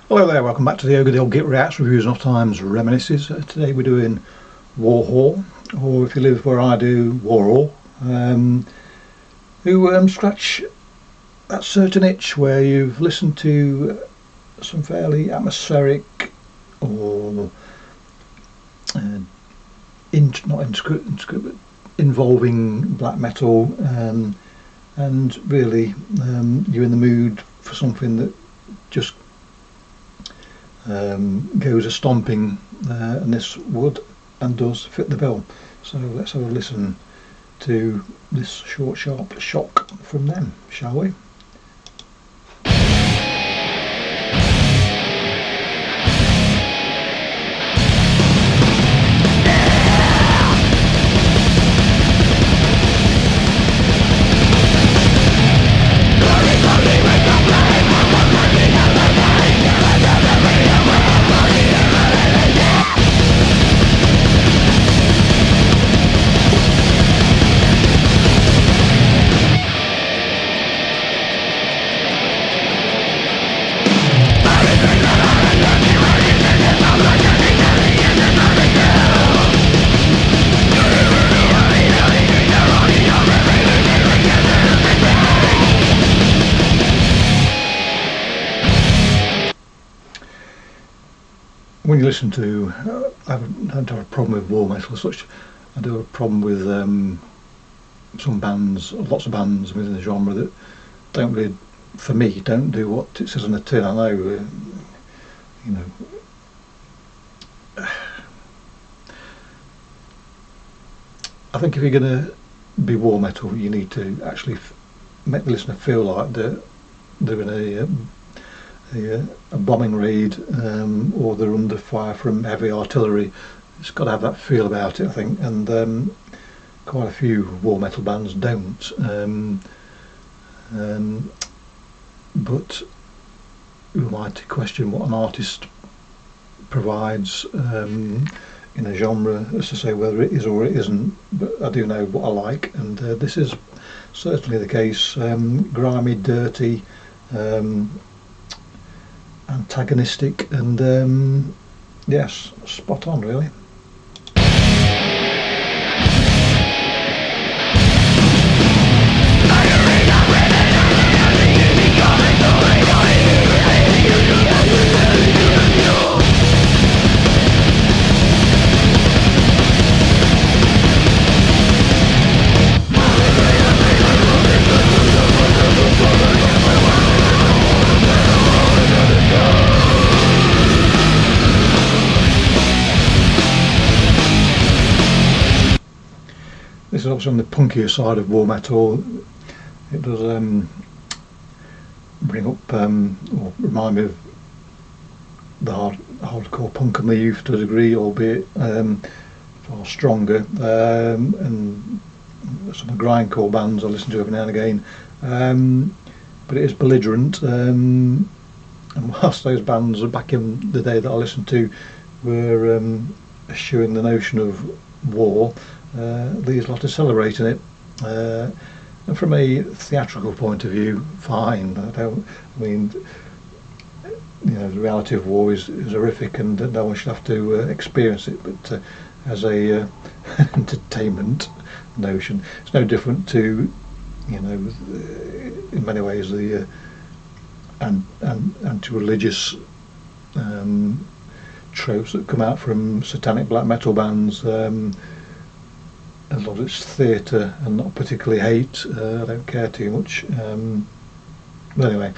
Hello there, welcome back to the Ogre, the old Git Reacts, Reviews and Off Times Reminiscences. Today we're doing Warwhore, or if you live where I do, Warwhore, who scratch that certain itch where you've listened to some fairly atmospheric or involving black metal, and really you're in the mood for something that just goes a stomping, and this would and does fit the bill. So let's have a listen to this short sharp shock from them, shall we? When you listen to, I don't have a problem with war metal as such. I do have a problem with some bands, lots of bands within the genre that don't really, for me, don't do what it says on the tin. I know, you know, I think if you're going to be war metal, you need to actually make the listener feel like they're in a bombing raid, or they're under fire from heavy artillery. It's got to have that feel about it, I think, and quite a few war metal bands don't. But who am I to question what an artist provides in a genre as to say whether it is or it isn't? But I do know what I like, and this is certainly the case. Grimy, dirty, antagonistic, and yes, spot on really. This is obviously on the punkier side of war metal. It does bring up or remind me of the hardcore punk of my youth to a degree, albeit far stronger, and some of the grindcore bands I listen to every now and again. But it is belligerent, and whilst those bands back in the day that I listened to were eschewing the notion of war, these lot are celebrating it, and from a theatrical point of view, fine. I mean, you know, the reality of war is horrific, and no one should have to experience it. But as a entertainment notion, it's no different to, you know, in many ways the anti-religious tropes that come out from satanic black metal bands. As long as it's theatre and not particularly hate, I don't care too much. But anyway.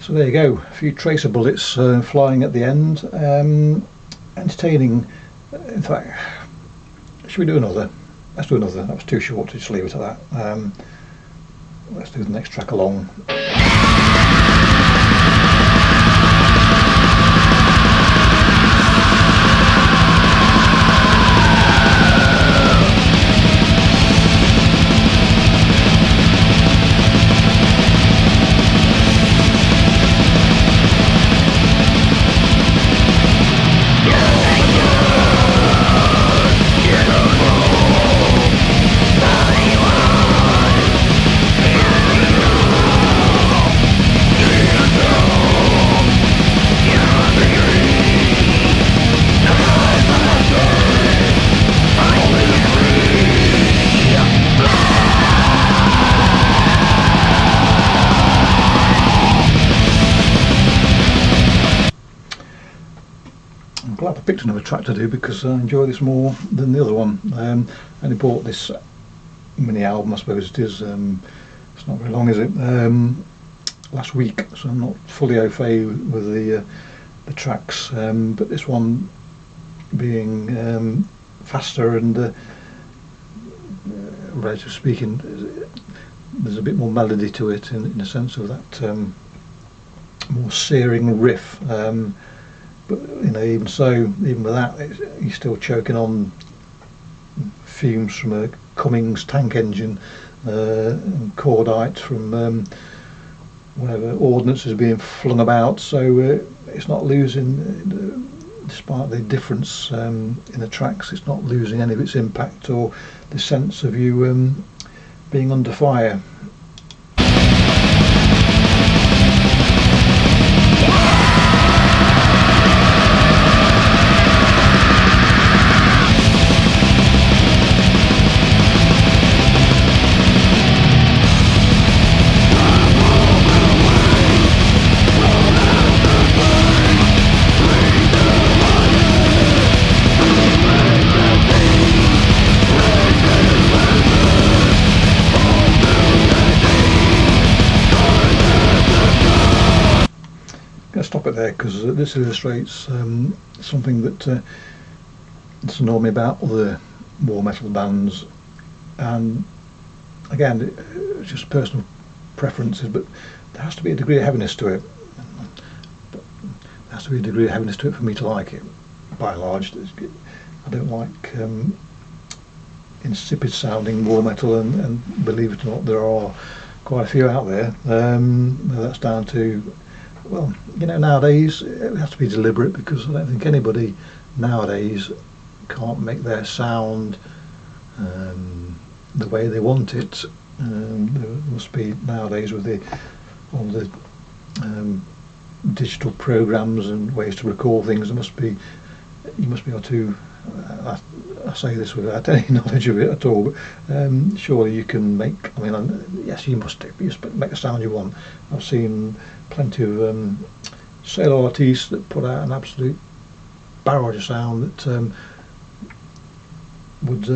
So there you go, a few tracer bullets flying at the end. Entertaining. In fact, should we do another? Let's do another. That was too short to just leave it at that. Let's do the next track along. glad I picked another track to do because I enjoy this more than the other one. I only bought this mini album, I suppose it is. It's not very long, is it? Last week, so I'm not fully au fait with the tracks. But this one being faster and relatively speaking, there's a bit more melody to it in the sense of that more searing riff. But you know, even so, even with that, you're still choking on fumes from a Cummins tank engine, and cordite from whatever ordnance is being flung about. So it's not losing, despite the difference in the tracks, it's not losing any of its impact or the sense of you being under fire. Stop it there because this illustrates something that that's annoyed me about other war metal bands, and again it's just personal preferences, but there has to be a degree of heaviness to it. But there has to be a degree of heaviness to it for me to like it. By and large, I don't like insipid sounding war metal, and believe it or not, there are quite a few out there. That's down to, well, you know, nowadays it has to be deliberate, because I don't think anybody nowadays can't make their sound the way they want it. There must be nowadays with all the digital programs and ways to record things, you must be able to, I say this without any knowledge of it at all, but surely you can make, I mean, yes, you must do, you make the sound you want. I've seen plenty of solo artists that put out an absolute barrage of sound that would,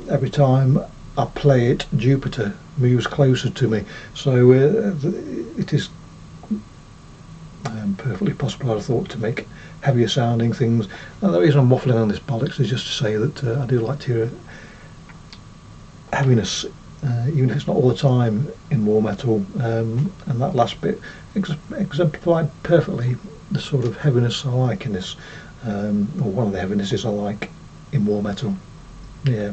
every time I play it, Jupiter moves closer to me. So it is perfectly possible, I thought, to make heavier sounding things. And the reason I'm waffling on this bollocks is just to say that I do like to hear heaviness, even if it's not all the time in war metal, and that last bit exemplified perfectly the sort of heaviness I like in this, or one of the heavinesses I like in war metal. Yeah.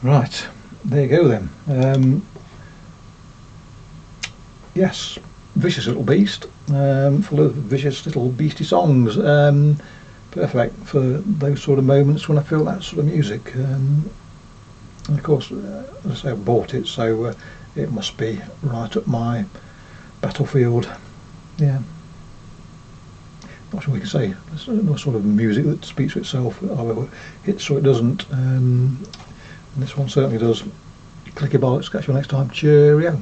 Right, there you go then. Yes, vicious little beast, full of vicious little beastie songs. Perfect for those sort of moments when I feel that sort of music. And of course, as I say, I bought it, so it must be right up my battlefield. Yeah. Not sure we can say. There's no sort of music that speaks for itself. Either it hits or it doesn't. And this one certainly does. Clicky bollocks. Catch you next time. Cheerio.